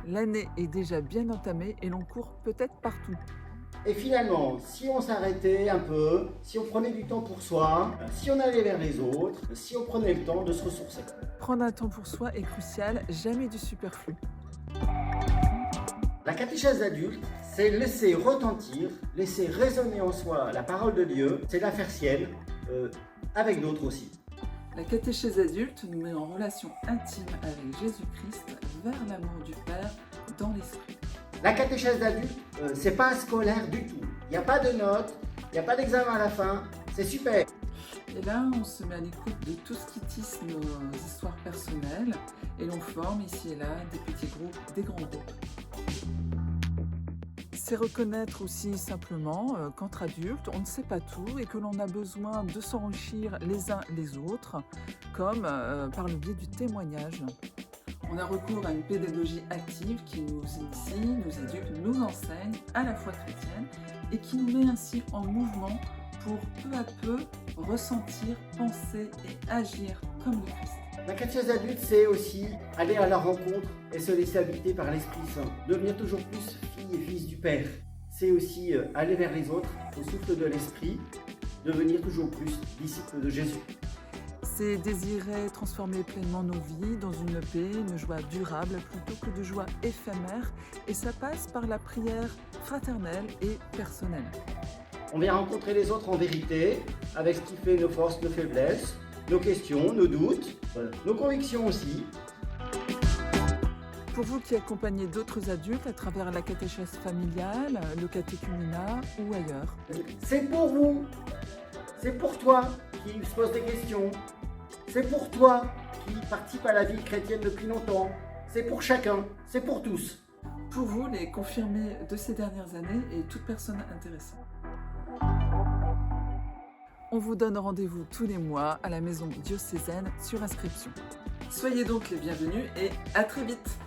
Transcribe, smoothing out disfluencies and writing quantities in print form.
L'année est déjà bien entamée et l'on court peut-être partout. Et finalement, si on s'arrêtait un peu, si on prenait du temps pour soi, si on allait vers les autres, si on prenait le temps de se ressourcer. Prendre un temps pour soi est crucial, jamais du superflu. La catéchèse d'adulte, c'est laisser retentir, laisser résonner en soi la parole de Dieu, c'est la faire sienne, avec d'autres aussi. La catéchèse adulte nous met en relation intime avec Jésus-Christ vers l'amour du Père dans l'esprit. La catéchèse d'adulte, c'est pas scolaire du tout. Il n'y a pas de notes, il n'y a pas d'examen à la fin, c'est super. Et là, on se met à l'écoute de tout ce qui tisse nos histoires personnelles et l'on forme ici et là des petits groupes, des grands groupes. C'est reconnaître aussi simplement qu'entre adultes, on ne sait pas tout et que l'on a besoin de s'enrichir les uns les autres, comme par le biais du témoignage. On a recours à une pédagogie active qui nous initie, nous éduque, nous enseigne à la foi chrétienne et qui nous met ainsi en mouvement pour peu à peu ressentir, penser et agir comme le Christ. La catéchèse adulte, c'est aussi aller à la rencontre et se laisser habiter par l'Esprit Saint. Devenir toujours plus fille et fils du Père. C'est aussi aller vers les autres au souffle de l'Esprit, devenir toujours plus disciple de Jésus. C'est désirer transformer pleinement nos vies dans une paix, une joie durable plutôt que de joie éphémère, et ça passe par la prière fraternelle et personnelle. On vient rencontrer les autres en vérité, avec ce qui fait nos forces, nos faiblesses, nos questions, nos doutes, nos convictions aussi. Pour vous qui accompagnez d'autres adultes à travers la catéchèse familiale, le catéchuménat ou ailleurs. C'est pour vous, c'est pour toi qui se pose des questions, c'est pour toi qui participe à la vie chrétienne depuis longtemps, c'est pour chacun, c'est pour tous. Pour vous, les confirmés de ces dernières années et toute personne intéressée. On vous donne rendez-vous tous les mois à la maison diocésaine sur inscription. Soyez donc les bienvenus et à très vite!